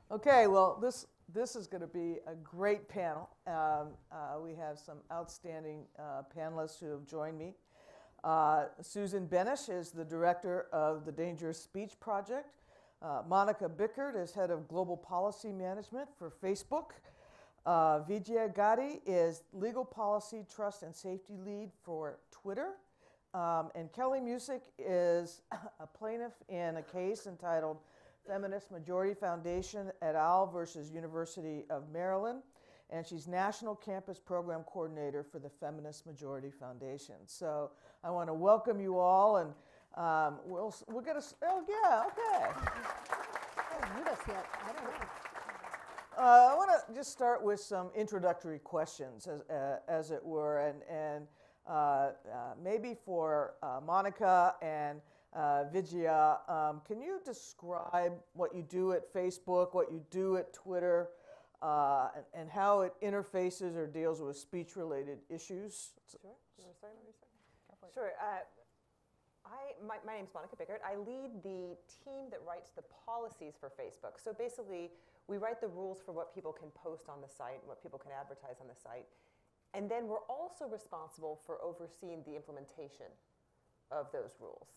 Okay, well, this is going to be a great panel. We have some outstanding panelists who have joined me. Susan Benish is the director of the Dangerous Speech Project. Monica Bickert is head of global policy management for Facebook. Vijaya Gadi is legal policy, trust, and safety lead for Twitter. And Kelly Music is a plaintiff in a case entitled Feminist Majority Foundation et al. Versus University of Maryland. And she's National Campus Program Coordinator for the Feminist Majority Foundation. So I want to welcome you all, and we'll get us, oh yeah, okay. I haven't met us yet. I don't know. I want to just start with some introductory questions, as it were, and maybe for Monica and Vijaya, can you describe what you do at Facebook, what you do at Twitter, and how it interfaces or deals with speech-related issues? Sure. You want to start? Sure. My name's Monica Bickert. I lead the team that writes the policies for Facebook. So basically, we write the rules for what people can post on the site and what people can advertise on the site. And then we're also responsible for overseeing the implementation of those rules.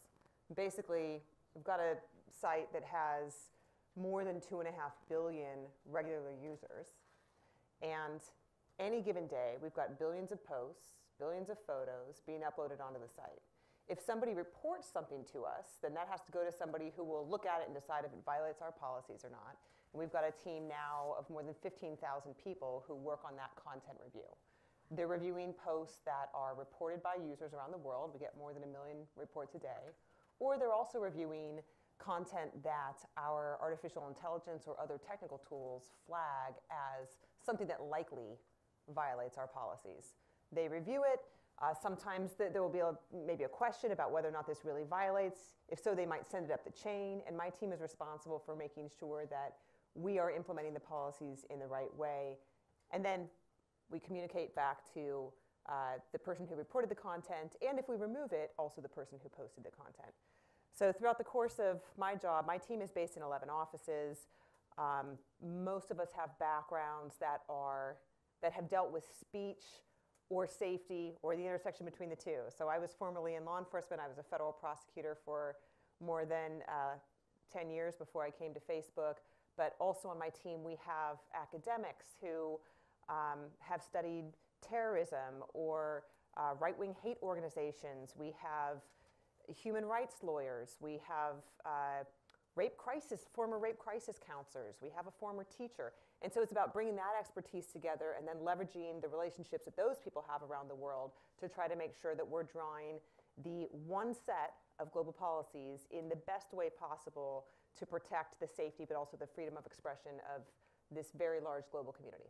Basically, we've got a site that has more than 2.5 billion regular users. And any given day, we've got billions of posts, billions of photos being uploaded onto the site. If somebody reports something to us, then that has to go to somebody who will look at it and decide if it violates our policies or not. And we've got a team now of more than 15,000 people who work on that content review. They're reviewing posts that are reported by users around the world. We get more than 1 million reports a day. Or they're also reviewing content that our artificial intelligence or other technical tools flag as something that likely violates our policies. They review it. Sometimes there will be maybe a question about whether or not this really violates. If so, they might send it up the chain, and my team is responsible for making sure that we are implementing the policies in the right way. And then we communicate back to the person who reported the content, and if we remove it, also the person who posted the content. So throughout the course of my job, my team is based in 11 offices. Most of us have backgrounds that have dealt with speech or safety or the intersection between the two. So I was formerly in law enforcement. I was a federal prosecutor for more than 10 years before I came to Facebook. But also on my team, we have academics who have studied terrorism or right-wing hate organizations. We have human rights lawyers. We have former rape crisis counselors. We have a former teacher. And so it's about bringing that expertise together and then leveraging the relationships that those people have around the world to try to make sure that we're drawing the one set of global policies in the best way possible to protect the safety but also the freedom of expression of this very large global community.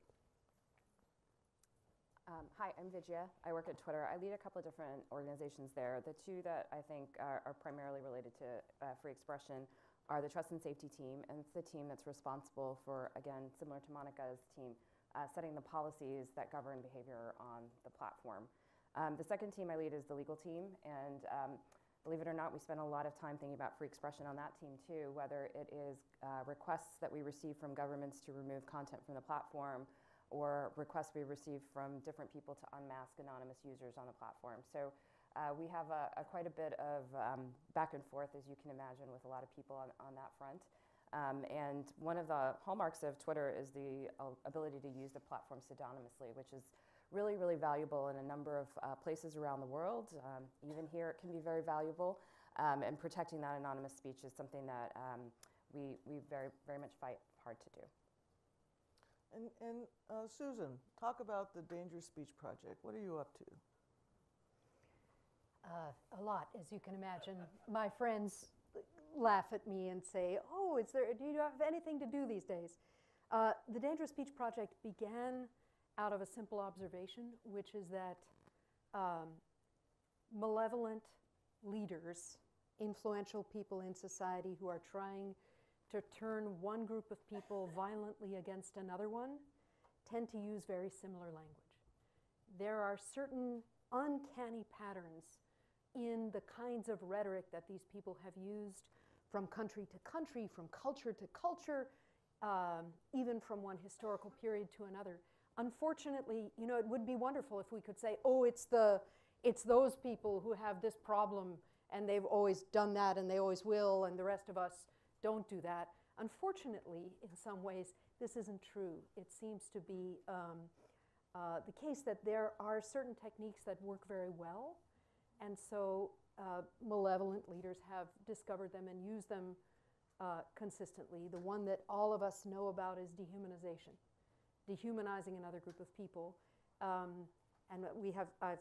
Hi, I'm Vijaya. I work at Twitter. I lead a couple of different organizations there. The two that I think are primarily related to free expression are the Trust and Safety team, and it's the team that's responsible for, again, similar to Monica's team, setting the policies that govern behavior on the platform. The second team I lead is the legal team, and believe it or not, we spend a lot of time thinking about free expression on that team too, whether it is requests that we receive from governments to remove content from the platform, or requests we receive from different people to unmask anonymous users on the platform. So we have quite a bit of back and forth, as you can imagine, with a lot of people on that front. And one of the hallmarks of Twitter is the ability to use the platform pseudonymously, which is really, really valuable in a number of places around the world. Even here, it can be very valuable. And protecting that anonymous speech is something that we very, very much fight hard to do. And Susan, talk about the Dangerous Speech Project. What are you up to? A lot, as you can imagine. My friends laugh at me and say, "Oh, do you have anything to do these days?" The Dangerous Speech Project began out of a simple observation, which is that malevolent leaders, influential people in society who are trying to turn one group of people violently against another one, tend to use very similar language. There are certain uncanny patterns in the kinds of rhetoric that these people have used from country to country, from culture to culture, even from one historical period to another. Unfortunately, you know, it would be wonderful if we could say, oh, it's those people who have this problem and they've always done that and they always will, and the rest of us don't do that. Unfortunately, in some ways, this isn't true. It seems to be the case that there are certain techniques that work very well, and so malevolent leaders have discovered them and used them consistently. The one that all of us know about is dehumanization, dehumanizing another group of people. And I've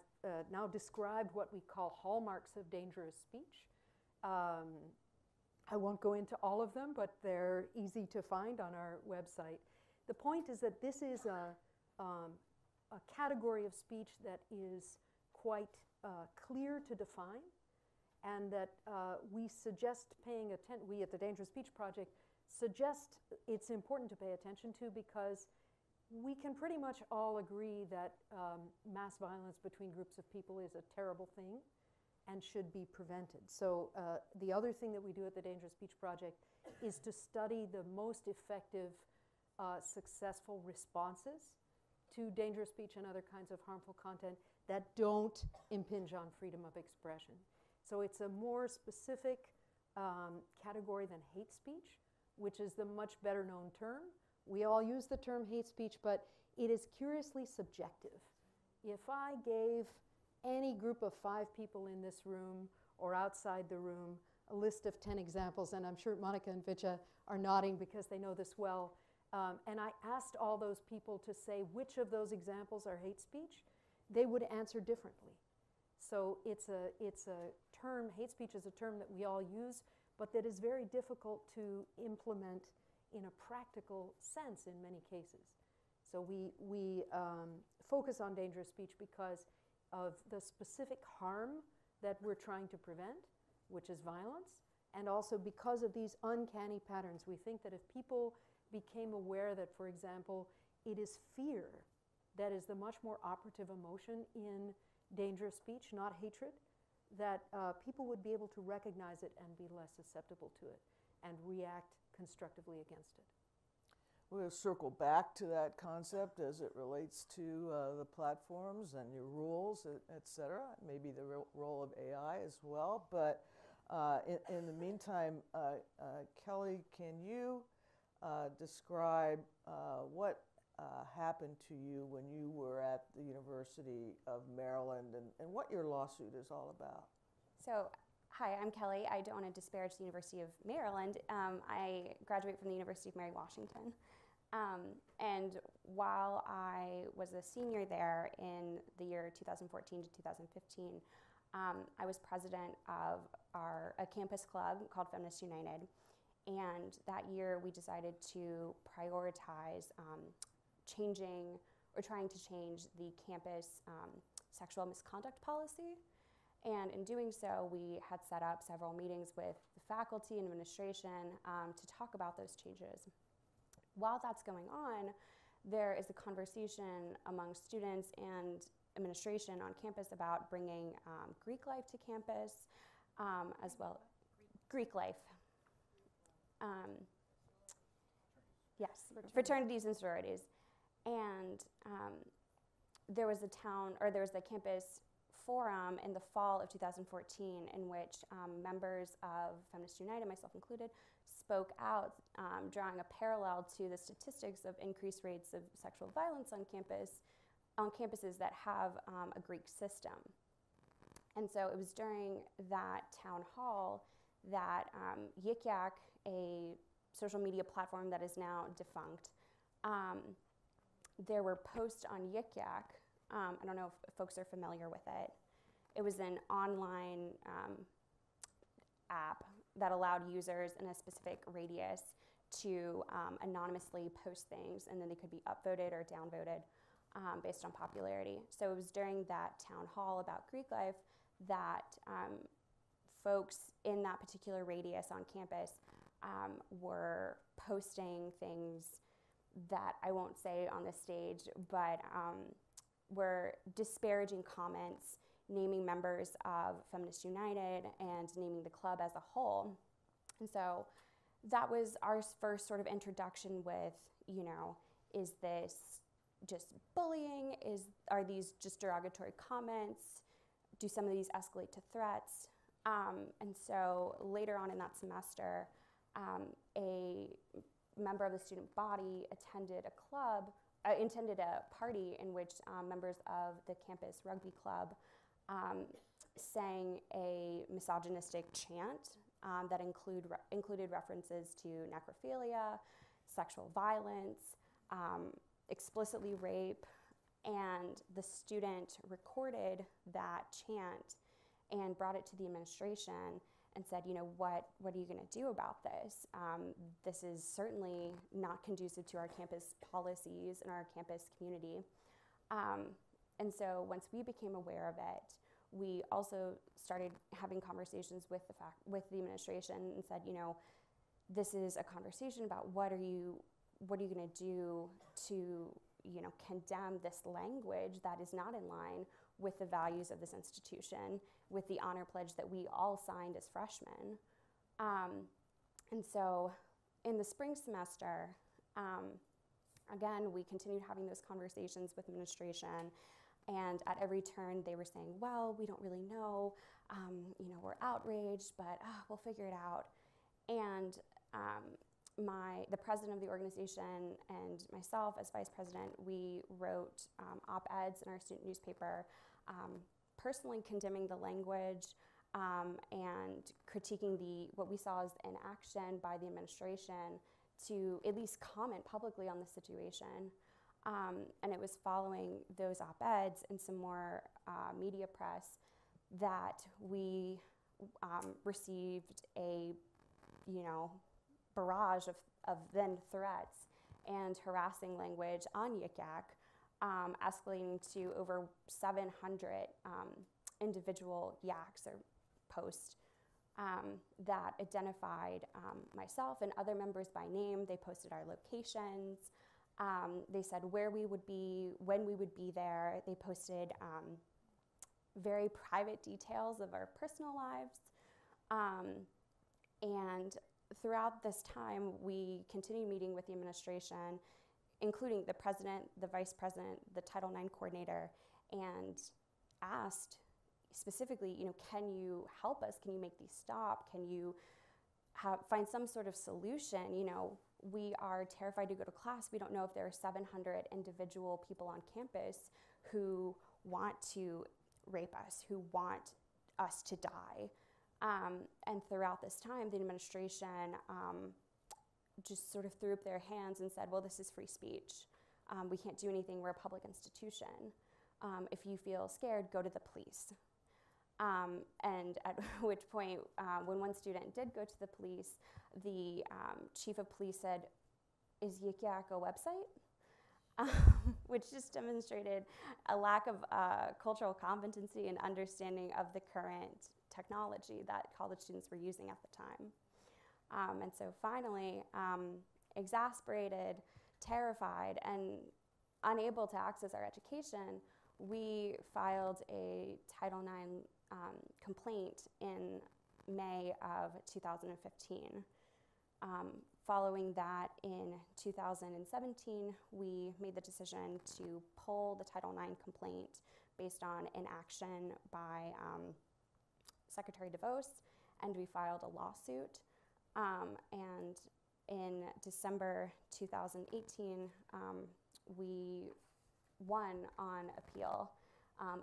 now described what we call hallmarks of dangerous speech. I won't go into all of them, but they're easy to find on our website. The point is that this is a category of speech that is quite clear to define, and that we suggest paying attention, we at the Dangerous Speech Project suggest it's important to pay attention to, because we can pretty much all agree that mass violence between groups of people is a terrible thing and should be prevented. So the other thing that we do at the Dangerous Speech Project is to study the most effective, successful responses to dangerous speech and other kinds of harmful content that don't impinge on freedom of expression. So it's a more specific category than hate speech, which is the much better known term. We all use the term hate speech, but it is curiously subjective. If I gave any group of 5 people in this room or outside the room a list of 10 examples, and I'm sure Monica and Vitya are nodding because they know this well, and I asked all those people to say which of those examples are hate speech, they would answer differently. So it's a term, hate speech is a term that we all use, but that is very difficult to implement in a practical sense in many cases. So we focus on dangerous speech because of the specific harm that we're trying to prevent, which is violence, and also because of these uncanny patterns. We think that if people became aware that, for example, it is fear that is the much more operative emotion in dangerous speech, not hatred, that people would be able to recognize it and be less susceptible to it and react constructively against it. We're going to circle back to that concept as it relates to the platforms and your rules, et cetera, maybe the role of AI as well. But in the meantime, Kelly, can you describe what happened to you when you were at the University of Maryland and what your lawsuit is all about? So, hi, I'm Kelly. I don't want to disparage the University of Maryland. I graduate from the University of Mary Washington. And while I was a senior there in the year 2014 to 2015, I was president of a campus club called Feminist United. And that year we decided to prioritize changing or trying to change the campus sexual misconduct policy. And in doing so, we had set up several meetings with the faculty and administration to talk about those changes. While that's going on, there is a conversation among students and administration on campus about bringing Greek life to campus, as well. Greek life. Yes, fraternities and sororities. And there was a campus forum in the fall of 2014 in which members of Feminist United, myself included, spoke out, drawing a parallel to the statistics of increased rates of sexual violence on campuses that have a Greek system. And so it was during that town hall that Yik Yak, a social media platform that is now defunct, there were posts on Yik Yak. I don't know if folks are familiar with it. It was an online app that allowed users in a specific radius to anonymously post things, and then they could be upvoted or downvoted based on popularity. So it was during that town hall about Greek life that folks in that particular radius on campus were posting things that I won't say on the stage, but were disparaging comments, naming members of Feminist United and naming the club as a whole. And so that was our first sort of introduction with, you know, is this just bullying? Are these just derogatory comments? Do some of these escalate to threats? And so later on in that semester, a member of the student body attended a party in which members of the campus rugby club sang a misogynistic chant that included references to necrophilia, sexual violence, explicitly rape, and the student recorded that chant and brought it to the administration and said, you know, what are you going to do about this? This is certainly not conducive to our campus policies and our campus community. And so once we became aware of it, we also started having conversations with the administration and said, you know, this is a conversation about what are you going to do to, you know, condemn this language that is not in line with the values of this institution, with the honor pledge that we all signed as freshmen. And so in the spring semester, again, we continued having those conversations with administration, and at every turn they were saying, well, we don't really know, you know, we're outraged, but we'll figure it out. And the president of the organization and myself as vice president, we wrote op-eds in our student newspaper, personally condemning the language and critiquing what we saw as inaction by the administration to at least comment publicly on the situation. And it was following those op-eds and some more media press that we received a, you know, barrage of then threats and harassing language on Yik Yak, escalating to over 700 individual yaks or posts that identified myself and other members by name. They posted our locations. They said where we would be, when we would be there. They posted very private details of our personal lives. And throughout this time, we continued meeting with the administration, including the president, the vice president, the Title IX coordinator, and asked specifically, you know, can you help us? Can you make these stop? Can you find some sort of solution? You know, we are terrified to go to class. We don't know if there are 700 individual people on campus who want to rape us, who want us to die. And throughout this time, the administration just sort of threw up their hands and said, well, this is free speech. We can't do anything. We're a public institution. If you feel scared, go to the police. And at which point, when one student did go to the police, the chief of police said, is Yik Yak a website? Which just demonstrated a lack of cultural competency and understanding of the current technology that college students were using at the time. And so finally, exasperated, terrified, and unable to access our education, we filed a Title IX complaint in May of 2015. Following that, in 2017, we made the decision to pull the Title IX complaint based on inaction by Secretary DeVos, and we filed a lawsuit. And in December 2018, we won on appeal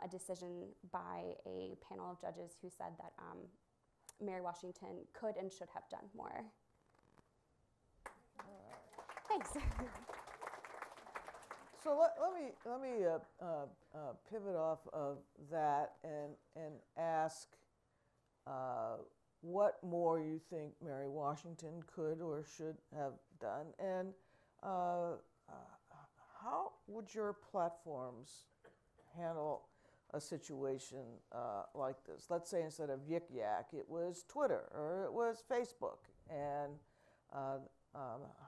a decision by a panel of judges who said that Mary Washington could and should have done more. Thanks. So let me pivot off of that and ask what more you think Mary Washington could or should have done, and how would your platforms handle a situation like this? Let's say instead of Yik Yak, it was Twitter or it was Facebook, and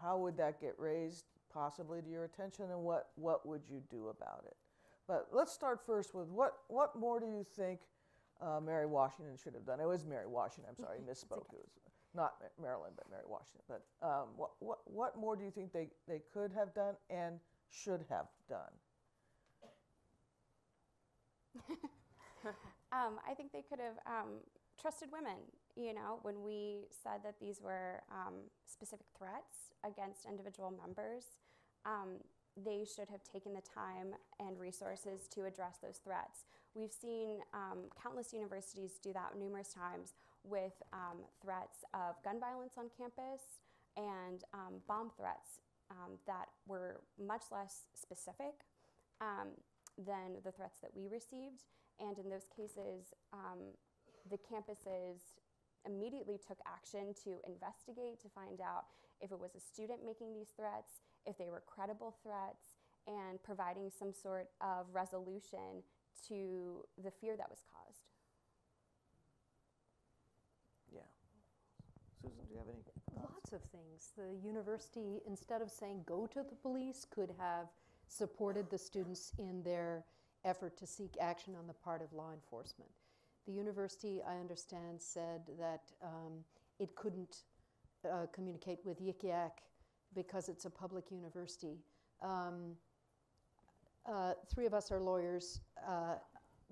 how would that get raised possibly to your attention, and what would you do about it? But let's start first with what more do you think Mary Washington should have done? It was Mary Washington, I'm sorry, misspoke. It was not Maryland, but Mary Washington. But what more do you think they could have done and should have done? I think they could have trusted women. You know, when we said that these were specific threats against individual members, they should have taken the time and resources to address those threats. We've seen countless universities do that numerous times with threats of gun violence on campus and bomb threats that were much less specific than the threats that we received. And in those cases, the campuses immediately took action to investigate, to find out if it was a student making these threats, if they were credible threats, and providing some sort of resolution to the fear that was caused. Yeah. Susan, do you have any thoughts? Lots of things. The university, instead of saying go to the police, could have supported the students in their effort to seek action on the part of law enforcement. The university, I understand, said that it couldn't communicate with Yik Yak because it's a public university. Three of us are lawyers.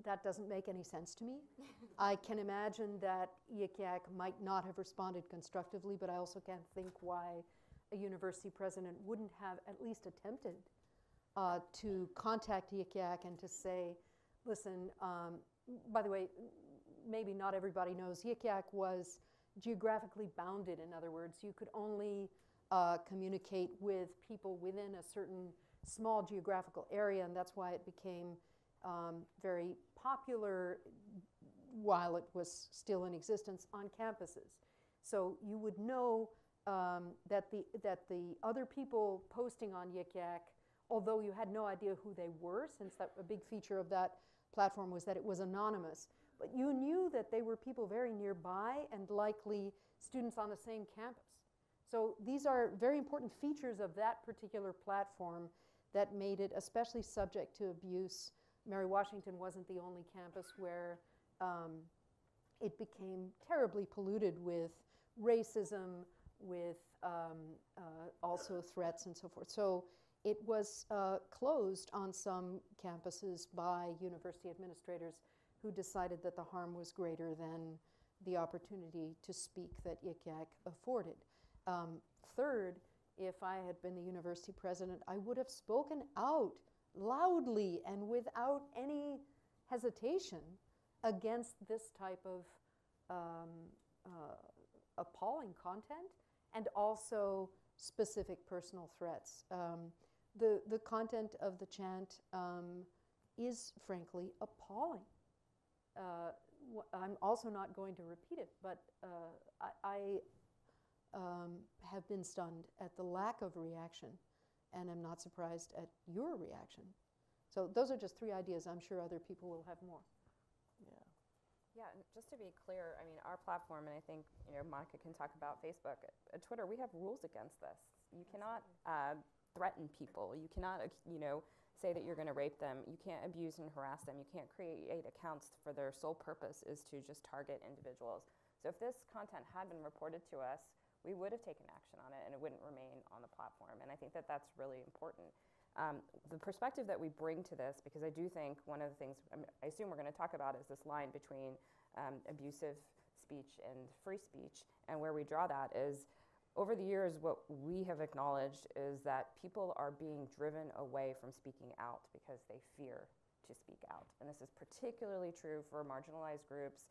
That doesn't make any sense to me. I can imagine that Yik Yak might not have responded constructively, but I also can't think why a university president wouldn't have at least attempted to contact Yik Yak and to say, listen, by the way, maybe not everybody knows, Yik Yak was geographically bounded. In other words, you could only communicate with people within a certain small geographical area, and that's why it became very popular while it was still in existence on campuses. So you would know that the other people posting on Yik Yak, although you had no idea who they were, since a big feature of that platform was that it was anonymous, but you knew that they were people very nearby and likely students on the same campus. So these are very important features of that particular platform that made it especially subject to abuse. Mary Washington wasn't the only campus where it became terribly polluted with racism, with also threats and so forth. So it was closed on some campuses by university administrators who decided that the harm was greater than the opportunity to speak that Yik Yak afforded. Third, if I had been the university president, I would have spoken out loudly and without any hesitation against this type of appalling content and also specific personal threats. The content of the chant is frankly appalling. I'm also not going to repeat it, but I have been stunned at the lack of reaction, and I'm not surprised at your reaction. So those are just three ideas. I'm sure other people will have more. Yeah. Yeah, and just to be clear, I mean, our platform, and I think, Monica can talk about Facebook. At Twitter, we have rules against this. You cannot threaten people. You cannot, say that you're going to rape them. You can't abuse and harass them. You can't create accounts for their sole purpose is to just target individuals. So if this content had been reported to us, we would have taken action on it and it wouldn't remain on the platform. And I think that that's really important. The perspective that we bring to this, because I do think one of the things I assume we're going to talk about is this line between abusive speech and free speech, and where we draw that is over the years what we have acknowledged is that people are being driven away from speaking out because they fear to speak out. And this is particularly true for marginalized groups,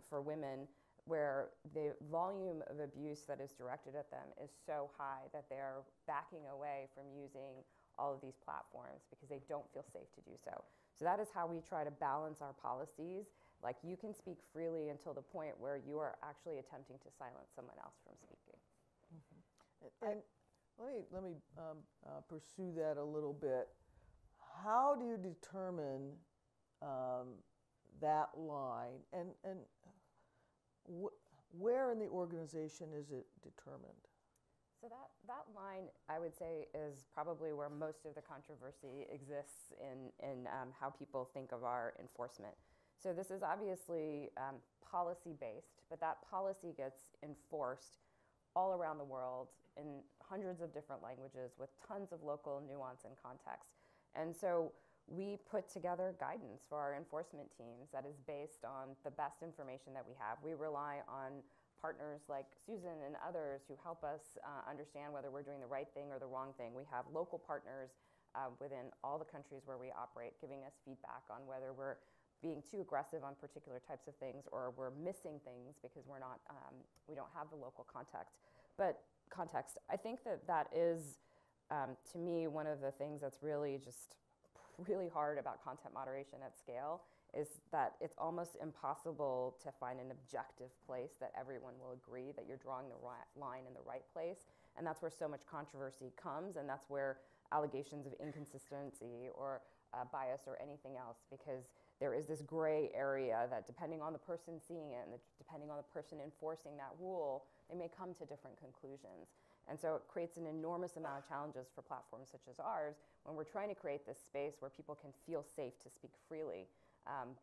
for women, where the volume of abuse that is directed at them is so high that they are backing away from using all of these platforms because they don't feel safe to do so. So that is how we try to balance our policies. Like, you can speak freely until the point where you are actually attempting to silence someone else from speaking. Mm-hmm. And let me pursue that a little bit. How do you determine that line, and where in the organization is it determined? So that line, I would say, is probably where most of the controversy exists in how people think of our enforcement. So this is obviously policy-based, but that policy gets enforced all around the world in hundreds of different languages with tons of local nuance and context. And so we put together guidance for our enforcement teams that is based on the best information that we have. We rely on partners like Susan and others who help us understand whether we're doing the right thing or the wrong thing. We have local partners within all the countries where we operate giving us feedback on whether we're being too aggressive on particular types of things or we're missing things because we're not, we don't have the local context. But context, I think that is, to me, one of the things that's really just really hard about content moderation at scale is that it's almost impossible to find an objective place that everyone will agree that you're drawing the right line in the right place. And that's where so much controversy comes, and that's where allegations of inconsistency or bias or anything else, because there is this gray area that depending on the person seeing it and depending on the person enforcing that rule, they may come to different conclusions. And so it creates an enormous amount of challenges for platforms such as ours when we're trying to create this space where people can feel safe to speak freely,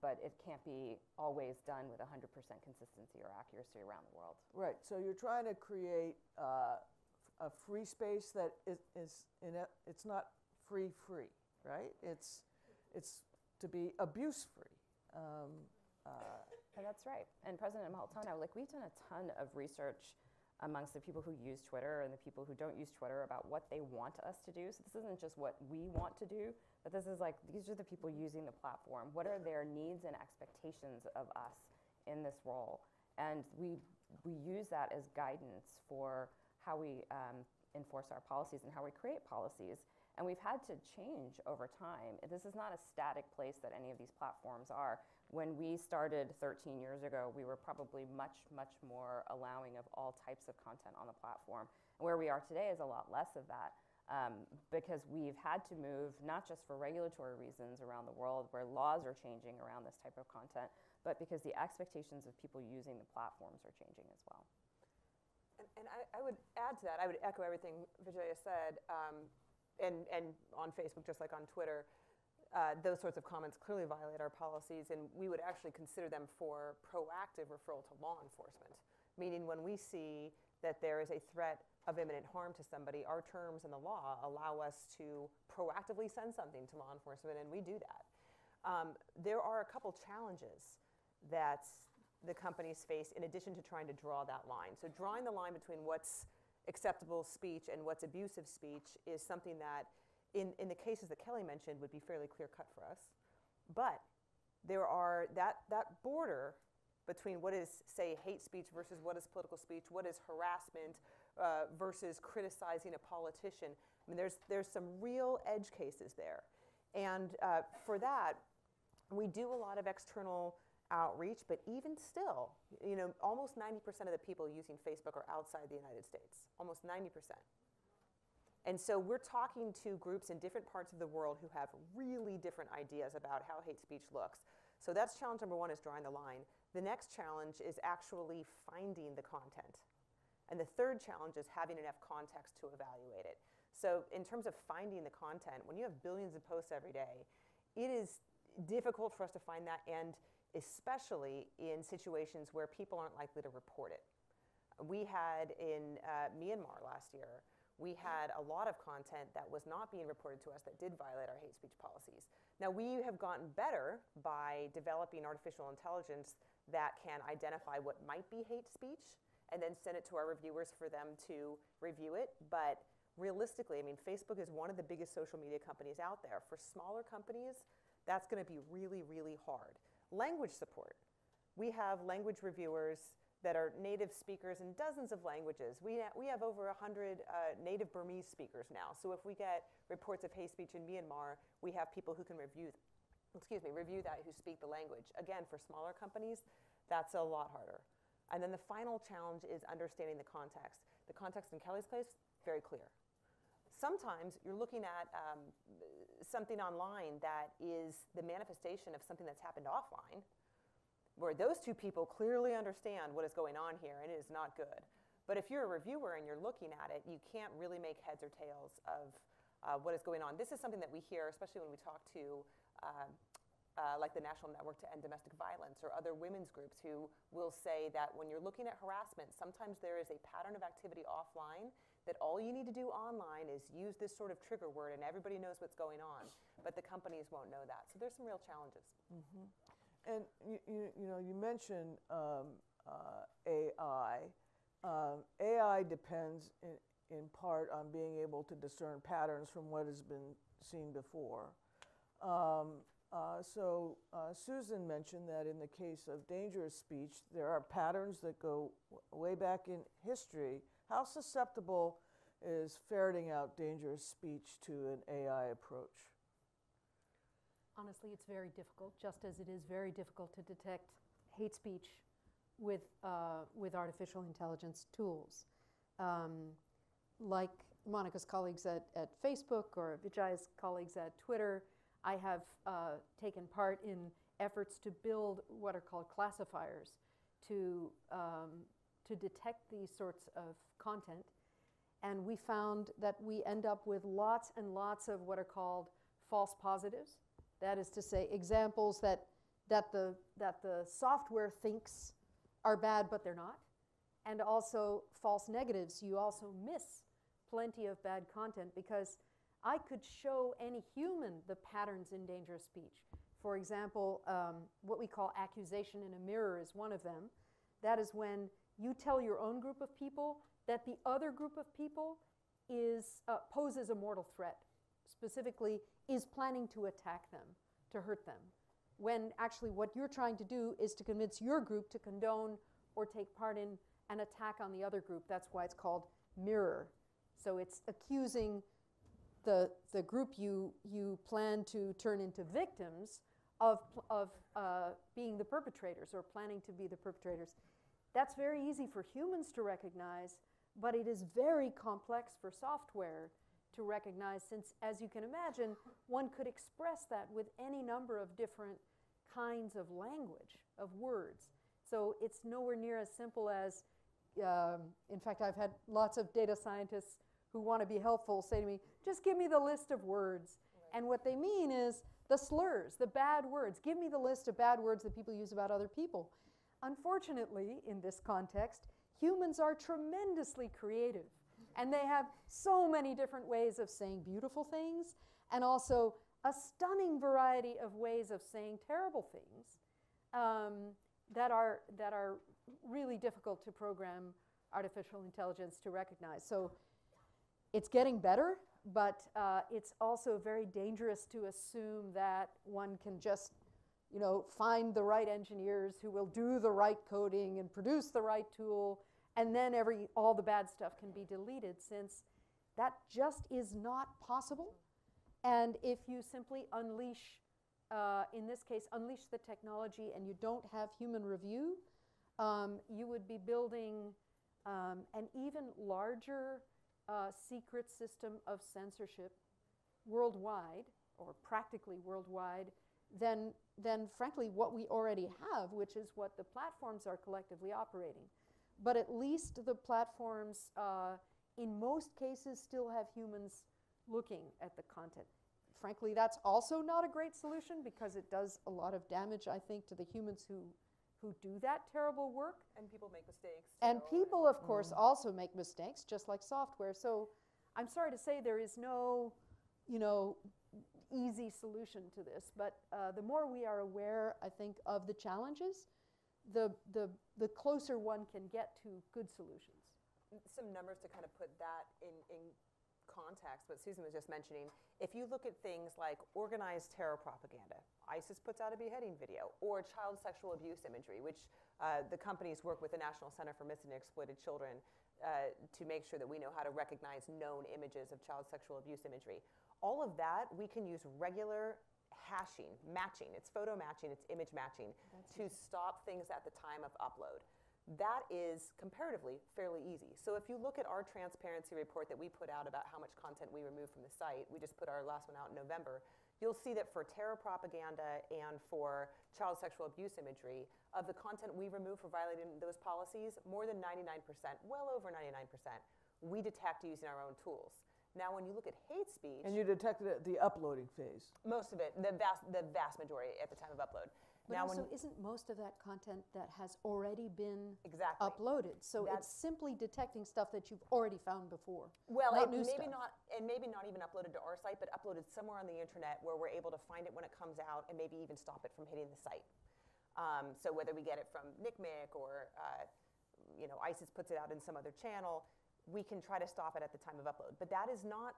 but it can't be always done with 100% consistency or accuracy around the world. Right, so you're trying to create a free space that it's not free, right? It's to be abuse-free. And that's right. And President Maltano, we've done a ton of research amongst the people who use Twitter and the people who don't use Twitter about what they want us to do. So this isn't just what we want to do, but this is these are the people using the platform. What are their needs and expectations of us in this role? And we use that as guidance for how we enforce our policies and how we create policies. And we've had to change over time. This is not a static place that any of these platforms are. When we started 13 years ago, we were probably much, much more allowing of all types of content on the platform. And where we are today is a lot less of that because we've had to move, not just for regulatory reasons around the world where laws are changing around this type of content, but because the expectations of people using the platforms are changing as well. And I would add to that, I would echo everything Vijaya said. And on Facebook, just like on Twitter, those sorts of comments clearly violate our policies, and we would actually consider them for proactive referral to law enforcement, meaning when we see that there is a threat of imminent harm to somebody, our terms in the law allow us to proactively send something to law enforcement, and we do that. There are a couple challenges that the companies face in addition to trying to draw that line. So drawing the line between what's acceptable speech and what's abusive speech is something that in the cases that Kelly mentioned would be fairly clear cut for us. But there are that border between what is, say, hate speech versus what is political speech, what is harassment versus criticizing a politician. I mean, there's some real edge cases there. And for that, we do a lot of external outreach, but even still, almost 90% of the people using Facebook are outside the United States, almost 90%. And so we're talking to groups in different parts of the world who have really different ideas about how hate speech looks. So that's challenge number one, is drawing the line. The next challenge is actually finding the content. And the third challenge is having enough context to evaluate it. So in terms of finding the content, when you have billions of posts every day, it is difficult for us to find that, and especially in situations where people aren't likely to report it. We had in Myanmar last year, we had a lot of content that was not being reported to us that did violate our hate speech policies. Now, we have gotten better by developing artificial intelligence that can identify what might be hate speech and then send it to our reviewers for them to review it. But realistically, I mean, Facebook is one of the biggest social media companies out there. For smaller companies, that's going to be really, really hard. Language support. We have language reviewers that are native speakers in dozens of languages. We have over 100 native Burmese speakers now. So if we get reports of hate speech in Myanmar, we have people who can review that who speak the language. Again, for smaller companies, that's a lot harder. And then the final challenge is understanding the context. The context in Kelly's case, very clear. Sometimes you're looking at something online that is the manifestation of something that's happened offline, where those two people clearly understand what is going on here, and it is not good. But if you're a reviewer and you're looking at it, you can't really make heads or tails of what is going on. This is something that we hear, especially when we talk to like the National Network to End Domestic Violence, or other women's groups who will say that when you're looking at harassment, sometimes there is a pattern of activity offline that all you need to do online is use this sort of trigger word and everybody knows what's going on, but the companies won't know that. So there's some real challenges. Mm-hmm. And you mentioned AI. AI depends in part on being able to discern patterns from what has been seen before. Susan mentioned that in the case of dangerous speech, there are patterns that go way back in history. How susceptible is ferreting out dangerous speech to an AI approach? Honestly, it's very difficult, just as it is very difficult to detect hate speech with artificial intelligence tools. Like Monica's colleagues at Facebook or Vijay's colleagues at Twitter, I have taken part in efforts to build what are called classifiers to detect these sorts of content. And we found that we end up with lots and lots of what are called false positives. That is to say, examples that the software thinks are bad, but they're not. And also false negatives. You also miss plenty of bad content because I could show any human the patterns in dangerous speech. For example, what we call accusation in a mirror is one of them. That is when you tell your own group of people that the other group of people poses a mortal threat, specifically is planning to attack them, to hurt them, when actually what you're trying to do is to convince your group to condone or take part in an attack on the other group. That's why it's called mirror. So it's accusing the group you plan to turn into victims of being the perpetrators or planning to be the perpetrators. That's very easy for humans to recognize, but it is very complex for software to recognize, since, as you can imagine, one could express that with any number of different kinds of language, of words. So it's nowhere near as simple as, in fact, I've had lots of data scientists who want to be helpful say to me, just give me the list of words. Right. And what they mean is the slurs, the bad words. Give me the list of bad words that people use about other people. Unfortunately, in this context, humans are tremendously creative. And they have so many different ways of saying beautiful things, and also a stunning variety of ways of saying terrible things that are really difficult to program artificial intelligence to recognize. So it's getting better, but it's also very dangerous to assume that one can just, find the right engineers who will do the right coding and produce the right tool, and then all the bad stuff can be deleted, since that just is not possible. And if you simply unleash, in this case, unleash the technology and you don't have human review, you would be building an even larger secret system of censorship worldwide, or practically worldwide, than frankly what we already have, which is what the platforms are collectively operating. But at least the platforms, in most cases, still have humans looking at the content. Frankly, that's also not a great solution because it does a lot of damage, I think, to the humans who do that terrible work. And people make mistakes. And people, of course, also make mistakes, just like software. So I'm sorry to say there is no, easy solution to this. But the more we are aware, I think, of the challenges, the closer one can get to good solutions. Some numbers to kind of put that in context, what Susan was just mentioning. If you look at things like organized terror propaganda, ISIS puts out a beheading video, or child sexual abuse imagery, which the companies work with the National Center for Missing and Exploited Children to make sure that we know how to recognize known images of child sexual abuse imagery. All of that, we can use regular hashing, matching. It's photo matching, it's image matching to stop things at the time of upload. That is comparatively fairly easy. So if you look at our transparency report that we put out about how much content we remove from the site, we just put our last one out in November, you'll see that for terror propaganda and for child sexual abuse imagery, of the content we remove for violating those policies, more than 99%, well over 99%, we detect using our own tools. Now, when you look at hate speech, And you detected it at the uploading phase. most of it, the vast majority at the time of upload. But Now, also, isn't most of that content that has already been exactly. uploaded? So it's simply detecting stuff that you've already found before. Well, not and new maybe stuff. not, and maybe not even uploaded to our site, but uploaded somewhere on the internet where we're able to find it when it comes out, and maybe even stop it from hitting the site. So whether we get it from NCMEC or ISIS puts it out in some other channel, we can try to stop it at the time of upload. But that is not,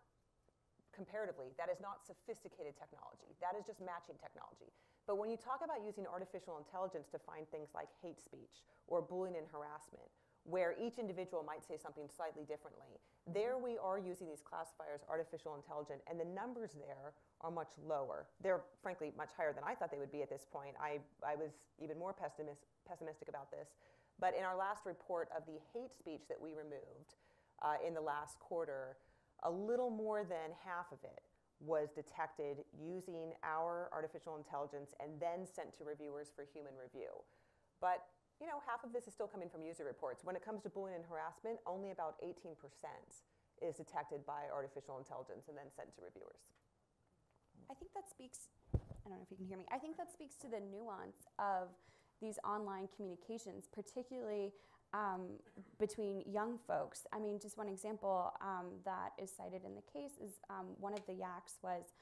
comparatively, that is not sophisticated technology. That is just matching technology. But when you talk about using artificial intelligence to find things like hate speech or bullying and harassment, where each individual might say something slightly differently, there we are using these classifiers, artificial intelligence, and the numbers there are much lower. They're frankly much higher than I thought they would be at this point. I was even more pessimistic about this. But in our last report of the hate speech that we removed in the last quarter, a little more than half of it was detected using our artificial intelligence and then sent to reviewers for human review. But half of this is still coming from user reports. When it comes to bullying and harassment, only about 18% is detected by artificial intelligence and then sent to reviewers. I think that speaks, I don't know if you can hear me, I think that speaks to the nuance of these online communications, particularly between young folks. I mean, just one example that is cited in the case is one of the yaks was,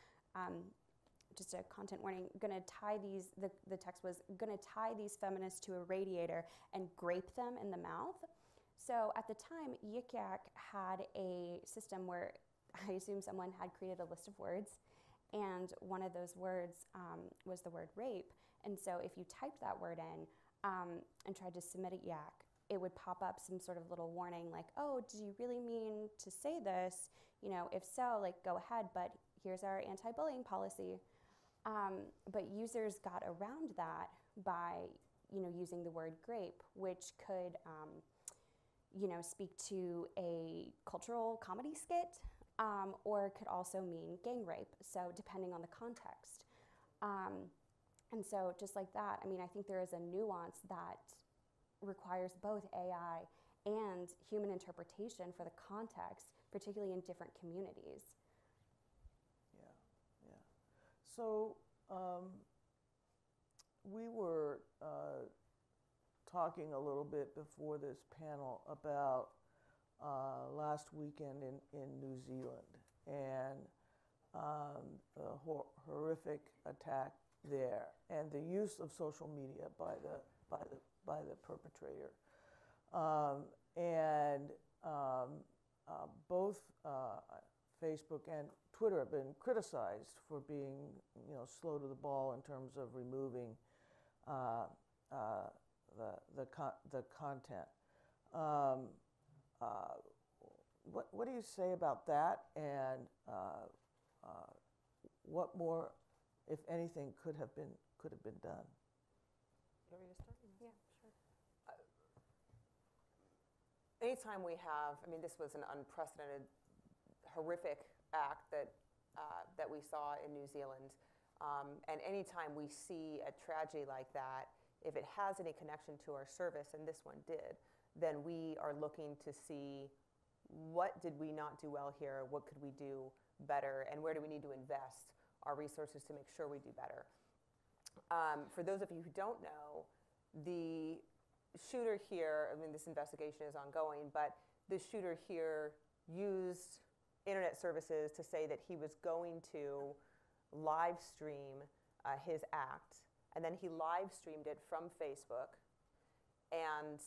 just a content warning, gonna tie these, the text was, gonna tie these feminists to a radiator and grape them in the mouth. So at the time, Yik Yak had a system where I assume someone had created a list of words, and one of those words was the word rape. And so if you typed that word in and tried to submit a yak, it would pop up some sort of little warning like, oh, do you really mean to say this? If so, like, go ahead, but here's our anti-bullying policy. But users got around that by, using the word grape, which could, speak to a cultural comedy skit, or could also mean gang rape, so depending on the context. And so just like that, I mean, I think there is a nuance that requires both AI and human interpretation for the context, particularly in different communities. Yeah. So we were talking a little bit before this panel about last weekend in New Zealand and the horrific attack there and the use of social media by the perpetrator. Both Facebook and Twitter have been criticized for being, slow to the ball in terms of removing the content. What do you say about that, and what more, if anything, could have been done? You want me to start? Yeah, sure. Anytime we have, I mean, this was an unprecedented, horrific act that we saw in New Zealand. And anytime we see a tragedy like that, if it has any connection to our service, and this one did, then we are looking to see what did we not do well here, what could we do better, and where do we need to invest our resources to make sure we do better. For those of you who don't know, the shooter here, I mean, this investigation is ongoing, but the shooter here used internet services to say that he was going to live stream his act, and then he live streamed it from Facebook, and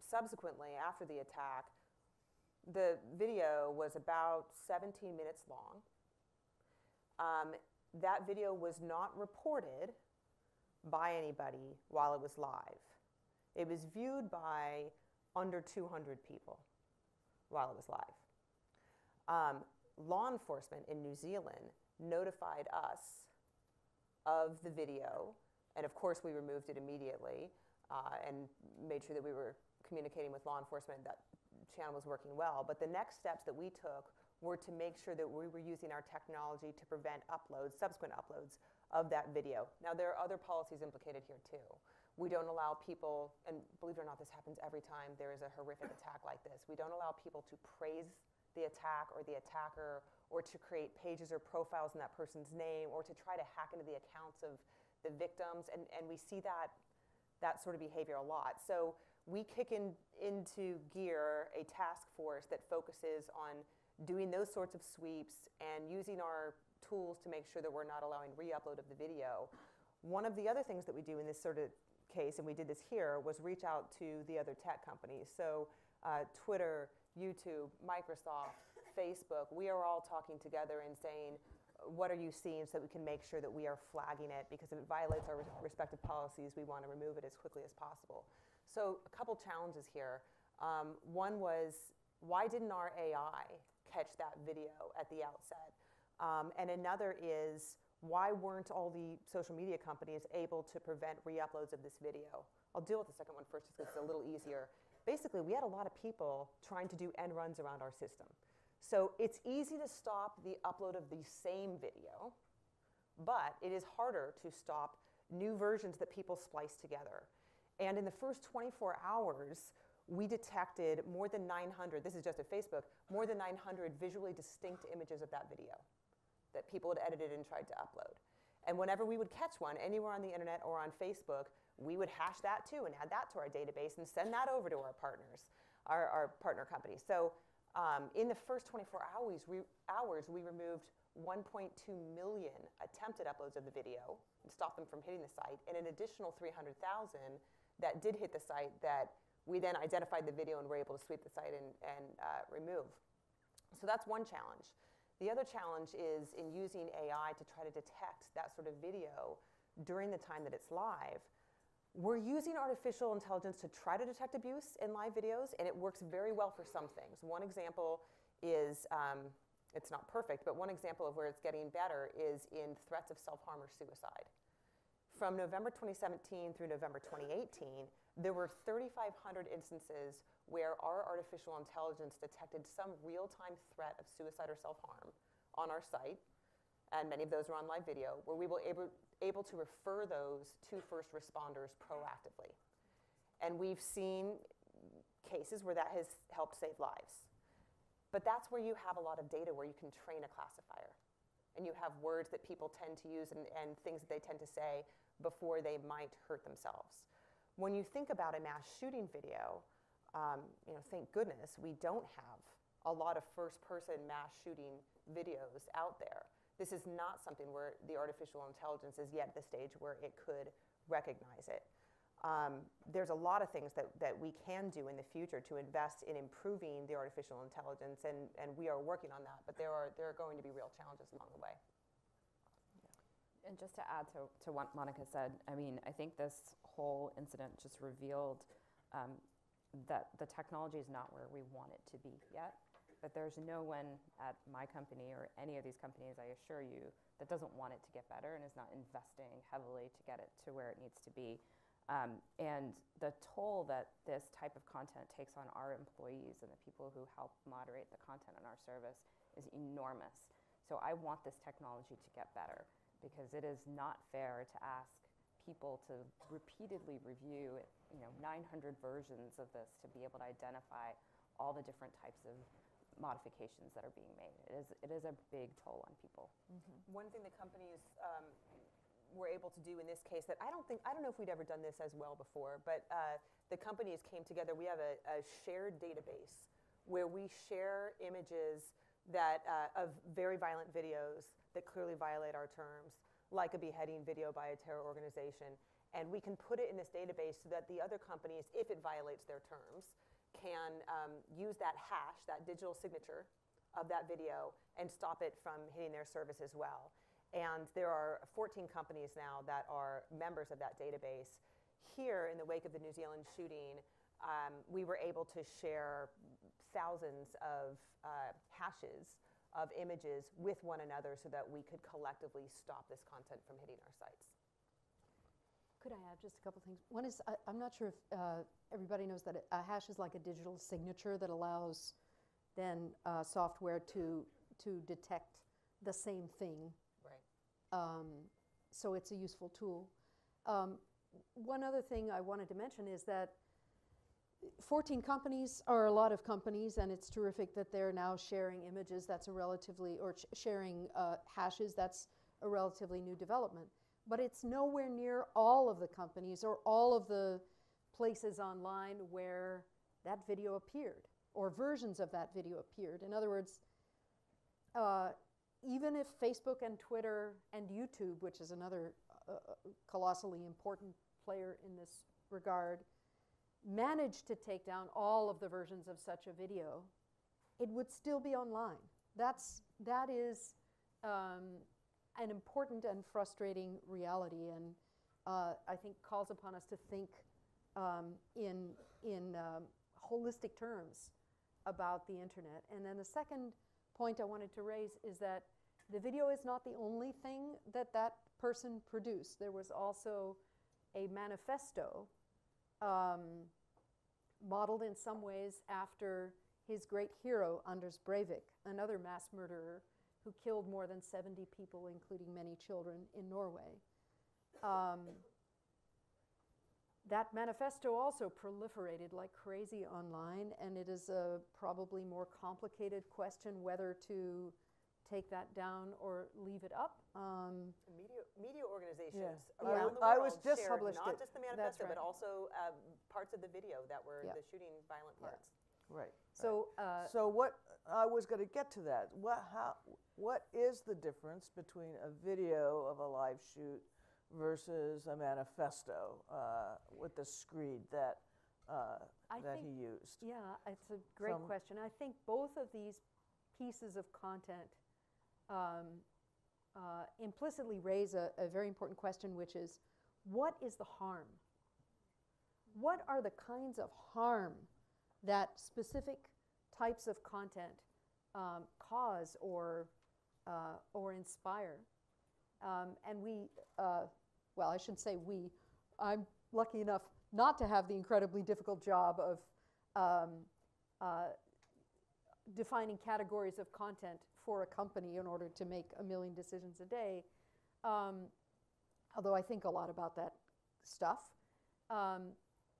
subsequently, after the attack, the video was about 17 minutes long. That video was not reported by anybody while it was live. It was viewed by under 200 people while it was live. Law enforcement in New Zealand notified us of the video, and of course we removed it immediately and made sure that we were communicating with law enforcement that channel was working well. But the next steps that we took were to make sure that we were using our technology to prevent uploads, subsequent uploads of that video. Now, there are other policies implicated here too. We don't allow people, and believe it or not, this happens every time there is a horrific attack like this. We don't allow people to praise the attack or the attacker, or to create pages or profiles in that person's name, or to try to hack into the accounts of the victims. And we see that sort of behavior a lot. So we kick into gear a task force that focuses on doing those sorts of sweeps and using our tools to make sure that we're not allowing re-upload of the video. One of the other things that we do in this sort of case, and we did this here, was reach out to the other tech companies. So Twitter, YouTube, Microsoft, Facebook, we are all talking together and saying, what are you seeing, so that we can make sure that we are flagging it, because if it violates our respective policies, we want to remove it as quickly as possible. So a couple challenges here. One was, why didn't our AI catch that video at the outset? And another is, why weren't all the social media companies able to prevent re-uploads of this video? I'll deal with the second one first, just because it's a little easier. Basically, we had a lot of people trying to do end runs around our system. So it's easy to stop the upload of the same video, but it is harder to stop new versions that people splice together. And in the first 24 hours, we detected more than 900, this is just at Facebook, more than 900 visually distinct images of that video that people had edited and tried to upload. And whenever we would catch one anywhere on the internet or on Facebook, we would hash that too and add that to our database and send that over to our partners, our partner companies. So in the first 24 hours, we removed 1.2 million attempted uploads of the video and stopped them from hitting the site, and an additional 300,000 that did hit the site that we then identified the video and were able to sweep the site and remove. So that's one challenge. The other challenge is in using AI to try to detect that sort of video during the time that it's live. We're using artificial intelligence to try to detect abuse in live videos, and it works very well for some things. One example is, it's not perfect, but one example of where it's getting better is in threats of self-harm or suicide. From November 2017 through November 2018, there were 3,500 instances where our artificial intelligence detected some real-time threat of suicide or self-harm on our site, and many of those are on live video, where we were able to refer those to first responders proactively. And we've seen cases where that has helped save lives. But that's where you have a lot of data where you can train a classifier. And you have words that people tend to use and things that they tend to say before they might hurt themselves. When you think about a mass shooting video, thank goodness we don't have a lot of first-person mass shooting videos out there. This is not something where the artificial intelligence is yet at the stage where it could recognize it. There's a lot of things that we can do in the future to invest in improving the artificial intelligence, and we are working on that, but there are going to be real challenges along the way. And just to add to what Monica said, I mean, I think this whole incident just revealed that the technology is not where we want it to be yet. But there's no one at my company or any of these companies, I assure you, that doesn't want it to get better and is not investing heavily to get it to where it needs to be. And the toll that this type of content takes on our employees and the people who help moderate the content on our service is enormous. So I want this technology to get better, because it is not fair to ask people to repeatedly review 900 versions of this to be able to identify all the different types of modifications that are being made. It is a big toll on people. Mm-hmm. One thing the companies were able to do in this case that I don't know if we'd ever done this as well before, but the companies came together. We have a shared database where we share images that of very violent videos that clearly violate our terms, like a beheading video by a terror organization, and we can put it in this database so that the other companies, if it violates their terms, can use that hash, that digital signature of that video, and stop it from hitting their service as well. And there are 14 companies now that are members of that database. Here, in the wake of the New Zealand shooting, we were able to share thousands of hashes of images with one another so that we could collectively stop this content from hitting our sites. Could I add just a couple things? One is, I'm not sure if everybody knows that a hash is like a digital signature that allows then software to detect the same thing. Right. So it's a useful tool. One other thing I wanted to mention is that 14 companies are a lot of companies, and it's terrific that they're now sharing images. That's a relatively, or sharing hashes, that's a relatively new development. But it's nowhere near all of the companies or all of the places online where that video appeared, or versions of that video appeared. In other words, even if Facebook and Twitter and YouTube, which is another colossally important player in this regard, managed to take down all of the versions of such a video, it would still be online. That is an important and frustrating reality, and I think calls upon us to think in holistic terms about the internet. And then the second point I wanted to raise is that the video is not the only thing that that person produced. There was also a manifesto modeled in some ways after his great hero, Anders Breivik, another mass murderer who killed more than 70 people, including many children, in Norway. That manifesto also proliferated like crazy online, and it is a probably more complicated question whether to take that down or leave it up. Media organizations Yeah. around the I world was just shared published not it. just the That's manifesto, right. but also parts of the video that were Yeah. the shooting violent Yeah. parts. Right. So, So what I was going to get to that. What is the difference between a video of a live shoot versus a manifesto with the screed that he used? yeah, it's a great question. I think both of these pieces of content implicitly raise a very important question, which is, what is the harm? What are the kinds of harm that specific types of content cause or inspire? And we, well, I shouldn't say we. I'm lucky enough not to have the incredibly difficult job of defining categories of content for a company in order to make a million decisions a day, although I think a lot about that stuff.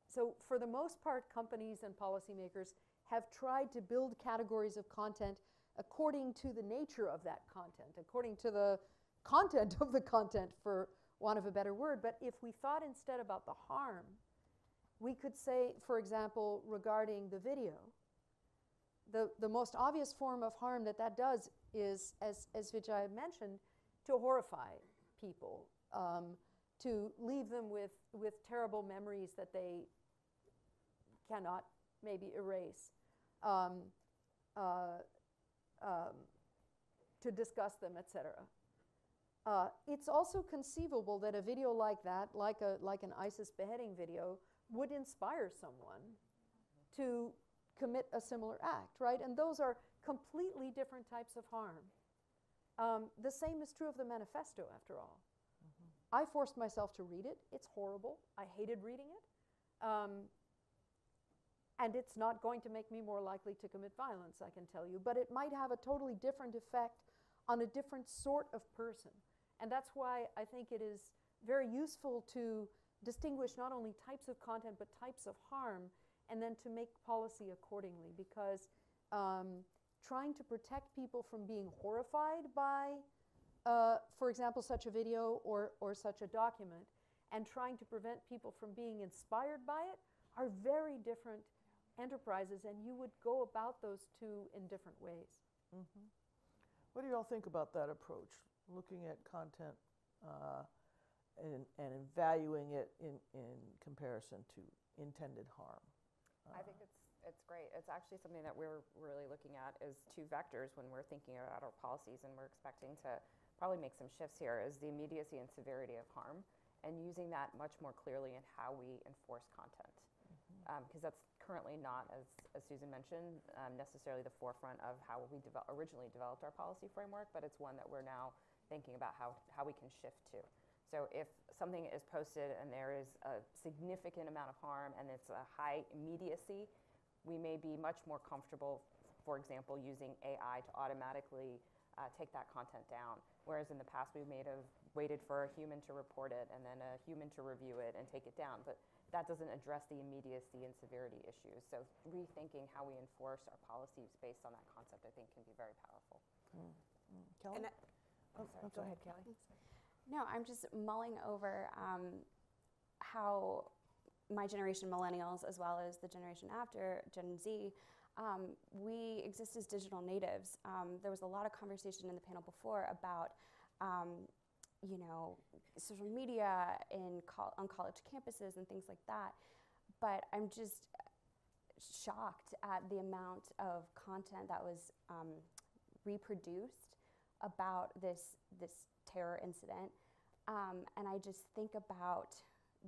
So for the most part, companies and policymakers have tried to build categories of content according to the nature of that content, according to the content of the content, for want of a better word. But if we thought instead about the harm, we could say, for example, regarding the video, the most obvious form of harm that does is, as Vijay mentioned, to horrify people, to leave them with terrible memories that they cannot maybe erase, to discuss them, etc. It's also conceivable that a video like that, like an ISIS beheading video, would inspire someone to commit a similar act, right? And those are completely different types of harm. The same is true of the manifesto, after all. Mm-hmm. I forced myself to read it. It's horrible. I hated reading it. And it's not going to make me more likely to commit violence, I can tell you. But it might have a totally different effect on a different sort of person. And that's why I think it is very useful to distinguish not only types of content, but types of harm, and then to make policy accordingly. Because trying to protect people from being horrified by, for example, such a video or such a document, and trying to prevent people from being inspired by it are very different enterprises, and you would go about those two in different ways. Mm-hmm. What do you all think about that approach, looking at content and valuing it in comparison to intended harm? I think it's great. It's actually something that we're really looking at as two vectors when we're thinking about our policies, and we're expecting to probably make some shifts here, is the immediacy and severity of harm, and using that much more clearly in how we enforce content. Because that's currently not, as Susan mentioned, necessarily the forefront of how we originally developed our policy framework, but it's one that we're now thinking about how we can shift to. So if something is posted and there is a significant amount of harm and it's a high immediacy, we may be much more comfortable, for example, using AI to automatically take that content down. Whereas in the past, we may have waited for a human to report it and then a human to review it and take it down. But that doesn't address the immediacy and severity issues. So rethinking how we enforce our policies based on that concept, I think, can be very powerful. Kelly? And Sorry, go ahead, Kelly. No, I'm just mulling over how my generation, millennials, as well as the generation after, Gen Z, we exist as digital natives. There was a lot of conversation in the panel before about, you know, social media on college campuses and things like that. But I'm just shocked at the amount of content that was reproduced about this terror incident. And I just think about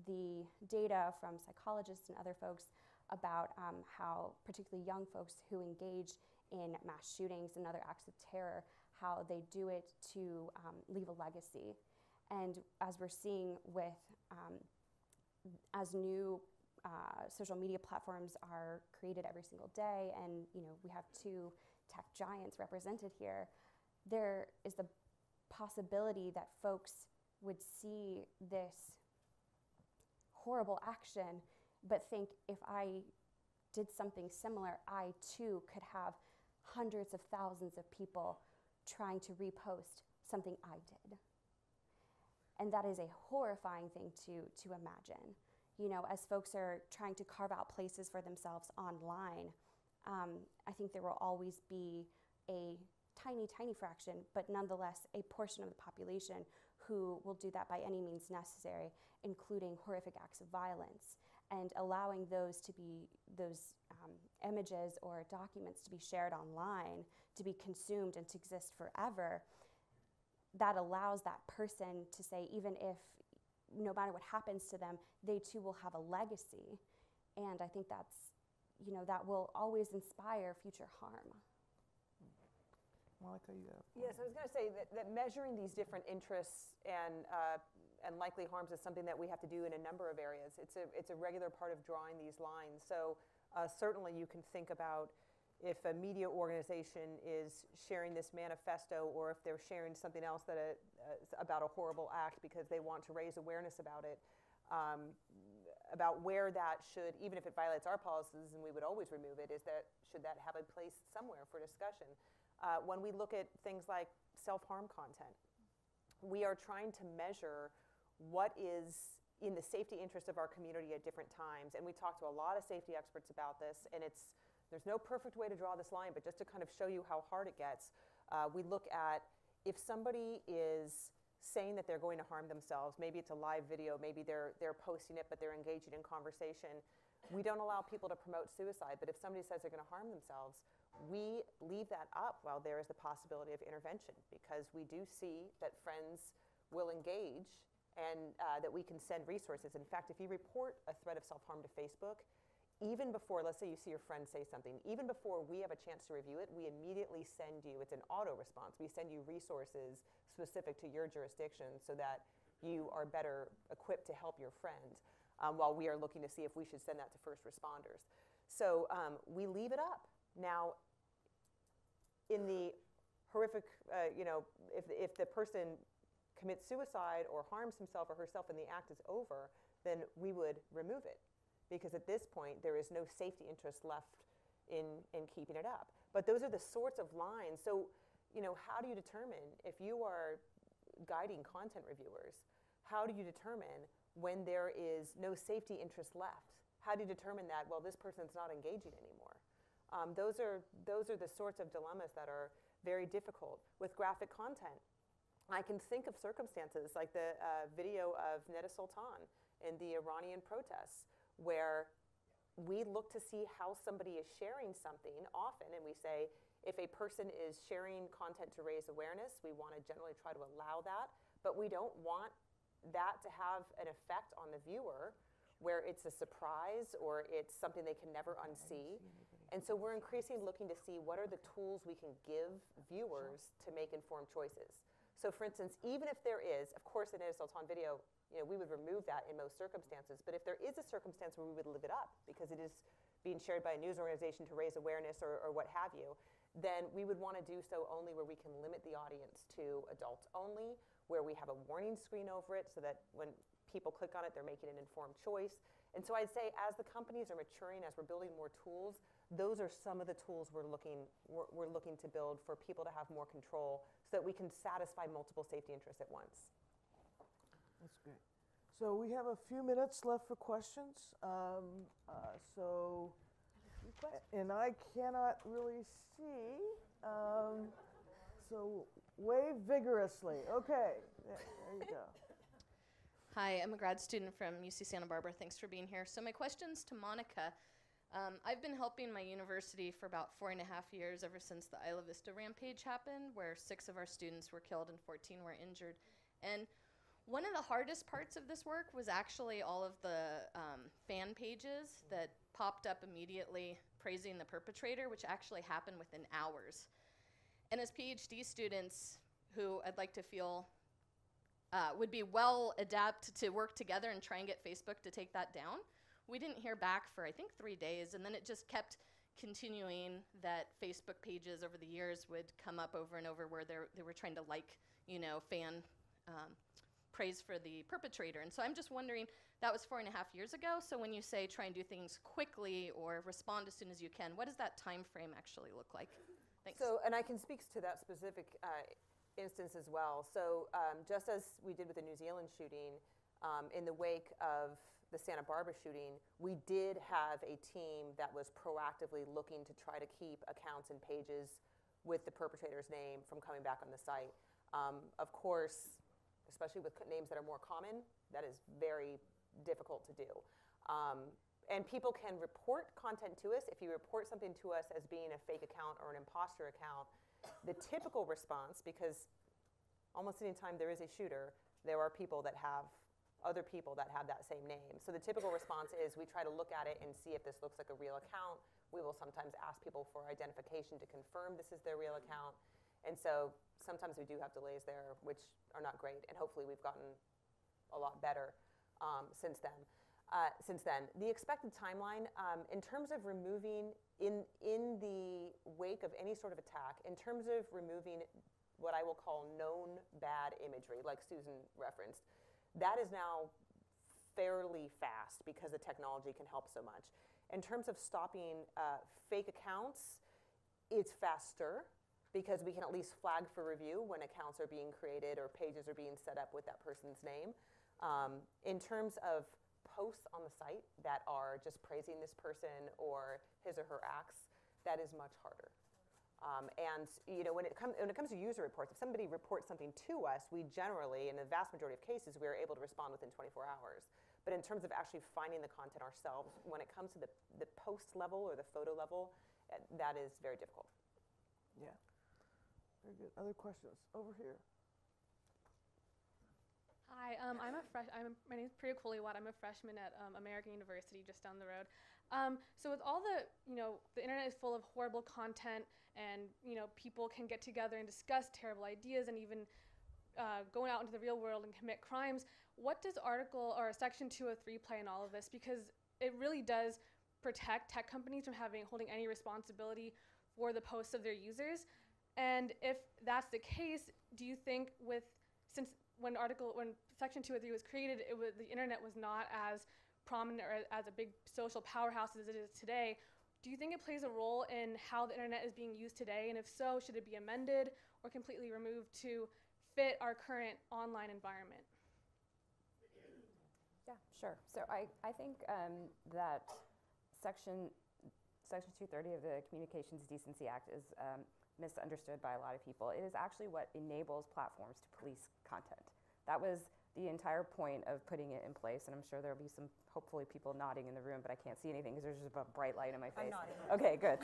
the data from psychologists and other folks about how particularly young folks who engage in mass shootings and other acts of terror, how they do it to leave a legacy. And as we're seeing with, as new social media platforms are created every single day, and you know, we have two tech giants represented here, there is the possibility that folks would see this horrible action, but think, if I did something similar, I too could have hundreds of thousands of people trying to repost something I did. And that is a horrifying thing to imagine. You know, as folks are trying to carve out places for themselves online, I think there will always be a tiny, tiny fraction, but nonetheless a portion of the population who will do that by any means necessary, including horrific acts of violence, and allowing those to be, those images or documents to be shared online, to be consumed and to exist forever. That allows that person to say, even if no matter what happens to them, they too will have a legacy. And I think that's, you know, that will always inspire future harm. Monica, you have. Yes, I was going to say that measuring these different interests and likely harms is something that we have to do in a number of areas. It's a regular part of drawing these lines. So certainly you can think about if a media organization is sharing this manifesto, or if they're sharing something else that about a horrible act because they want to raise awareness about it, about where that should, even if it violates our policies, and we would always remove it, should that have a place somewhere for discussion? When we look at things like self-harm content, we are trying to measure what is in the safety interest of our community at different times. And we talk to a lot of safety experts about this, and there's no perfect way to draw this line, but just to kind of show you how hard it gets, we look at if somebody is saying that they're going to harm themselves, maybe it's a live video, maybe they're posting it, but they're engaging in conversation. We don't allow people to promote suicide, but if somebody says they're going to harm themselves, we leave that up while there is the possibility of intervention, because we do see that friends will engage and that we can send resources. In fact, if you report a threat of self-harm to Facebook, even before, let's say you see your friend say something, even before we have a chance to review it, we immediately send you, it's an auto response, we send you resources specific to your jurisdiction so that you are better equipped to help your friend, while we are looking to see if we should send that to first responders. So we leave it up. Now, in the horrific, you know, if the person commits suicide or harms himself or herself and the act is over, then we would remove it. Because at this point, there is no safety interest left in keeping it up. But those are the sorts of lines. So, you know, how do you determine, if you are guiding content reviewers, how do you determine when there is no safety interest left? How do you determine that, well, this person's not engaging anymore? Those are the sorts of dilemmas that are very difficult. With graphic content, I can think of circumstances like the video of Neda Sultan in the Iranian protests, where we look to see how somebody is sharing something often, and we say, if a person is sharing content to raise awareness, we want to generally try to allow that, but we don't want that to have an effect on the viewer where it's a surprise or it's something they can never unsee. And so we're increasingly looking to see what are the tools we can give viewers to make informed choices. So for instance, even if there is, of course, in a Neda Sultan video, you know, we would remove that in most circumstances, but if there is a circumstance where we would leave it up because it is being shared by a news organization to raise awareness or what have you, then we would want to do so only where we can limit the audience to adults only, where we have a warning screen over it so that when people click on it, they're making an informed choice. And so I'd say as the companies are maturing, as we're building more tools, those are some of the tools we're looking to build for people to have more control so that we can satisfy multiple safety interests at once. That's great. So we have a few minutes left for questions. And I cannot really see. So wave vigorously. Okay, there you go. Hi, I'm a grad student from UC Santa Barbara. Thanks for being here. So my question's to Monica. I've been helping my university for about 4.5 years, ever since the Isla Vista rampage happened, where 6 of our students were killed and 14 were injured. And one of the hardest parts of this work was actually all of the fan pages that popped up immediately praising the perpetrator, which actually happened within hours. And as PhD students, who I'd like to feel would be well adapted to work together and try and get Facebook to take that down, we didn't hear back for, I think, 3 days, and then it just kept continuing that Facebook pages over the years would come up over and over where they were trying to fan praise for the perpetrator. And so I'm just wondering, that was 4.5 years ago, so when you say try and do things quickly or respond as soon as you can, what does that time frame actually look like? Thanks. So, and I can speak to that specific instance as well. So just as we did with the New Zealand shooting, in the wake of the Santa Barbara shooting, we did have a team that was proactively looking to try to keep accounts and pages with the perpetrator's name from coming back on the site. Of course, especially with names that are more common, that is very difficult to do. And people can report content to us. If you report something to us as being a fake account or an imposter account, the typical response, because almost any time there is a shooter, there are people that have other people that have that same name. So the typical response is we try to look at it and see if this looks like a real account. We will sometimes ask people for identification to confirm this is their real account. And so sometimes we do have delays there, which are not great. And hopefully we've gotten a lot better since then. The expected timeline, in terms of removing, in the wake of any sort of attack, in terms of removing what I will call known bad imagery, like Susan referenced, that is now fairly fast because the technology can help so much. In terms of stopping fake accounts, it's faster because we can at least flag for review when accounts are being created or pages are being set up with that person's name. In terms of posts on the site that are just praising this person or his or her acts, that is much harder. And when it comes to user reports, if somebody reports something to us, we generally, in the vast majority of cases, we are able to respond within 24 hours. But in terms of actually finding the content ourselves, when it comes to the post level or the photo level, that is very difficult. Yeah. Very good. Other questions? Over here. Hi, my name is Priya Koliwat. I'm a freshman at American University just down the road. So with all the internet is full of horrible content, and people can get together and discuss terrible ideas and even going out into the real world and commit crimes. What does Article or Section 203 play in all of this? Because it really does protect tech companies from holding any responsibility for the posts of their users. And if that's the case, do you think when Section 203 was created, the internet was not as prominent or as a big social powerhouse as it is today. Do you think it plays a role in how the internet is being used today? And if so, should it be amended or completely removed to fit our current online environment? Yeah, sure. So I think that Section 230 of the Communications Decency Act is misunderstood by a lot of people. It is actually what enables platforms to police content. That was the entire point of putting it in place, and I'm sure there'll be some, hopefully, people nodding in the room, but I can't see anything because there's just a bright light in my face. I'm nodding. Okay, good.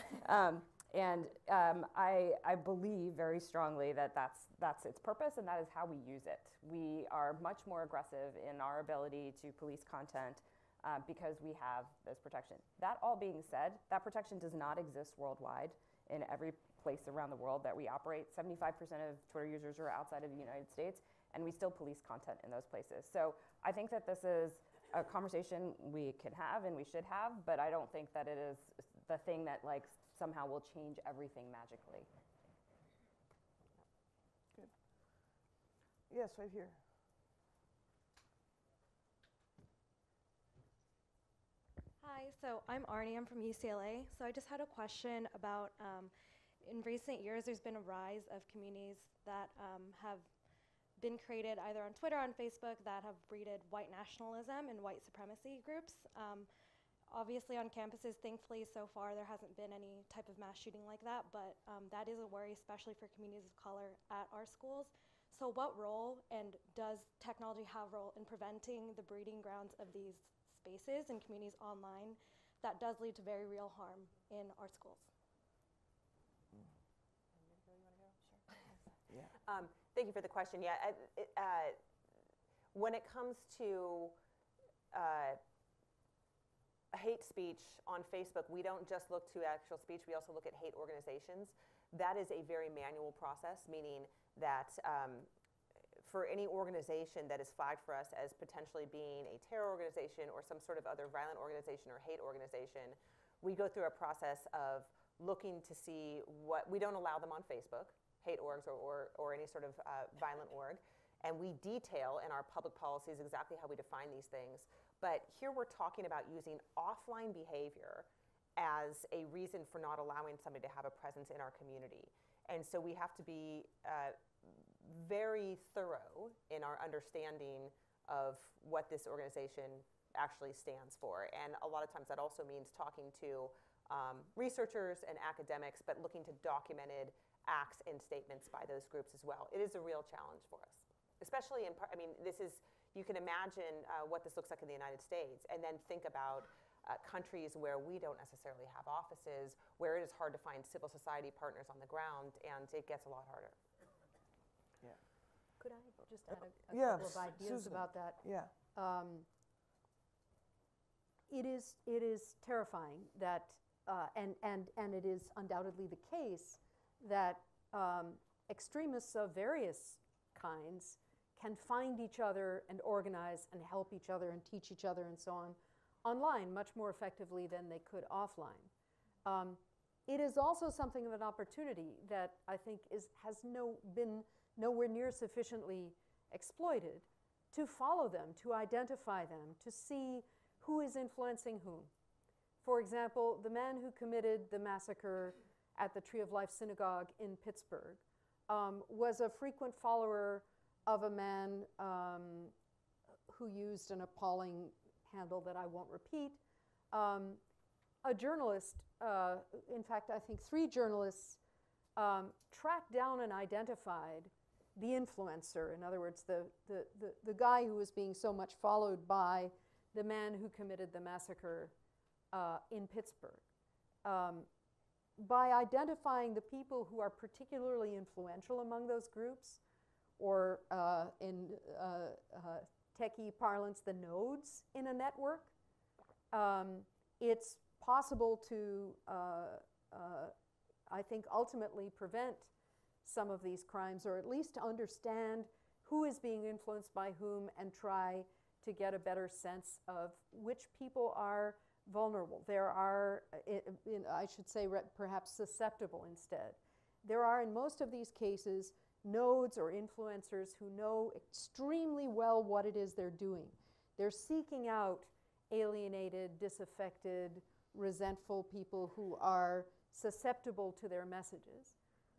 I believe very strongly that that's its purpose, and that is how we use it. We are much more aggressive in our ability to police content because we have this protection. That all being said, that protection does not exist worldwide in every place around the world that we operate. 75% of Twitter users are outside of the United States, and we still police content in those places. So I think that this is a conversation we can have and we should have, but I don't think that it is the thing that somehow will change everything magically. Good. Yes, right here. so I'm Arnie, I'm from UCLA. So I just had a question about, in recent years, there's been a rise of communities that have been created either on Twitter or on Facebook that have breeded white nationalism and white supremacy groups. Obviously on campuses, thankfully so far there hasn't been any type of mass shooting like that, but that is a worry, especially for communities of color at our schools. So what role, and does technology have a role in preventing the breeding grounds of these spaces and communities online that does lead to very real harm in our schools? Yeah. Thank you for the question. Yeah, when it comes to hate speech on Facebook, we don't just look to actual speech, we also look at hate organizations. That is a very manual process, meaning that for any organization that is flagged for us as potentially being a terror organization or some sort of other violent organization or hate organization, we go through a process of looking to see what, we don't allow them on Facebook, hate orgs or any sort of violent org, and we detail in our public policies exactly how we define these things. But here we're talking about using offline behavior as a reason for not allowing somebody to have a presence in our community. And so we have to be very thorough in our understanding of what this organization actually stands for. And a lot of times that also means talking to researchers and academics, but looking to documented acts and statements by those groups as well. It is a real challenge for us, especially in part, I mean, this is, you can imagine what this looks like in the United States, and then think about countries where we don't necessarily have offices, where it is hard to find civil society partners on the ground, and it gets a lot harder. Yeah. Could I just add a Yeah, couple of ideas Susan. about that? Yeah. It is terrifying that, and it is undoubtedly the case that extremists of various kinds can find each other and organize and help each other and teach each other and so on online much more effectively than they could offline. It is also something of an opportunity that I think has been nowhere near sufficiently exploited, to follow them, to identify them, to see who is influencing whom. For example, the man who committed the massacre at the Tree of Life Synagogue in Pittsburgh was a frequent follower of a man who used an appalling handle that I won't repeat. A journalist, in fact, I think 3 journalists tracked down and identified the influencer. In other words, the guy who was being so much followed by the man who committed the massacre in Pittsburgh. By identifying the people who are particularly influential among those groups, or in techie parlance, the nodes in a network, it's possible to, I think, ultimately prevent some of these crimes, or at least to understand who is being influenced by whom and try to get a better sense of which people are vulnerable. There are, I should say, perhaps susceptible instead. There are, in most of these cases, nodes or influencers who know extremely well what it is they're doing. They're seeking out alienated, disaffected, resentful people who are susceptible to their messages.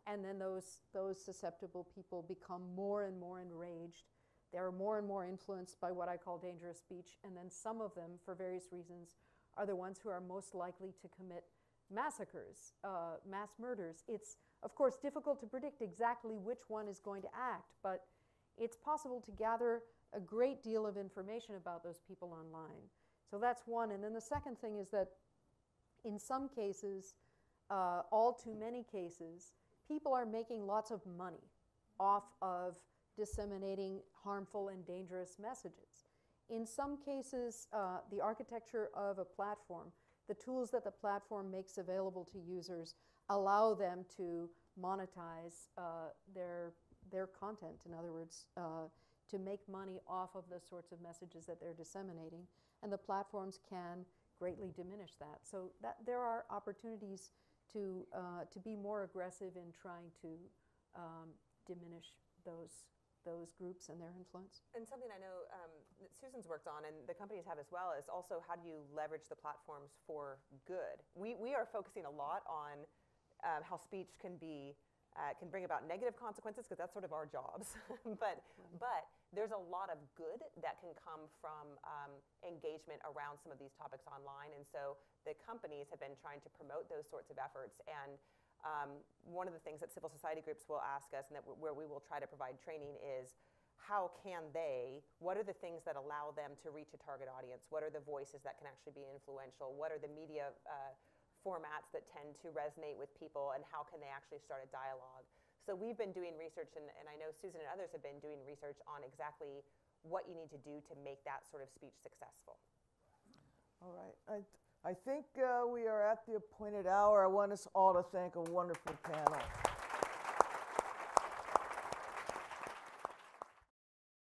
And then those susceptible people become more and more enraged. They're more and more influenced by what I call dangerous speech. And then some of them, for various reasons, are the ones who are most likely to commit massacres, mass murders. It's, of course, difficult to predict exactly which one is going to act, but it's possible to gather a great deal of information about those people online. So that's one. And then the second thing is that in some cases, all too many cases, people are making lots of money off of disseminating harmful and dangerous messages. In some cases, the architecture of a platform, the tools that the platform makes available to users, allow them to monetize their content. In other words, to make money off of the sorts of messages that they're disseminating, and the platforms can greatly diminish that. So that there are opportunities to be more aggressive in trying to diminish those those groups and their influence. And something I know that Susan's worked on, and the companies have as well, is also how do you leverage the platforms for good? We are focusing a lot on how speech can bring about negative consequences, because that's sort of our jobs. but there's a lot of good that can come from engagement around some of these topics online. And so the companies have been trying to promote those sorts of efforts. And one of the things that civil society groups will ask us, and where we will try to provide training, is what are the things that allow them to reach a target audience? What are the voices that can actually be influential? What are the media formats that tend to resonate with people, and how can they actually start a dialogue? So we've been doing research, and I know Susan and others have been doing research on exactly what you need to do to make that sort of speech successful. All right. I think we are at the appointed hour. I want us all to thank a wonderful panel.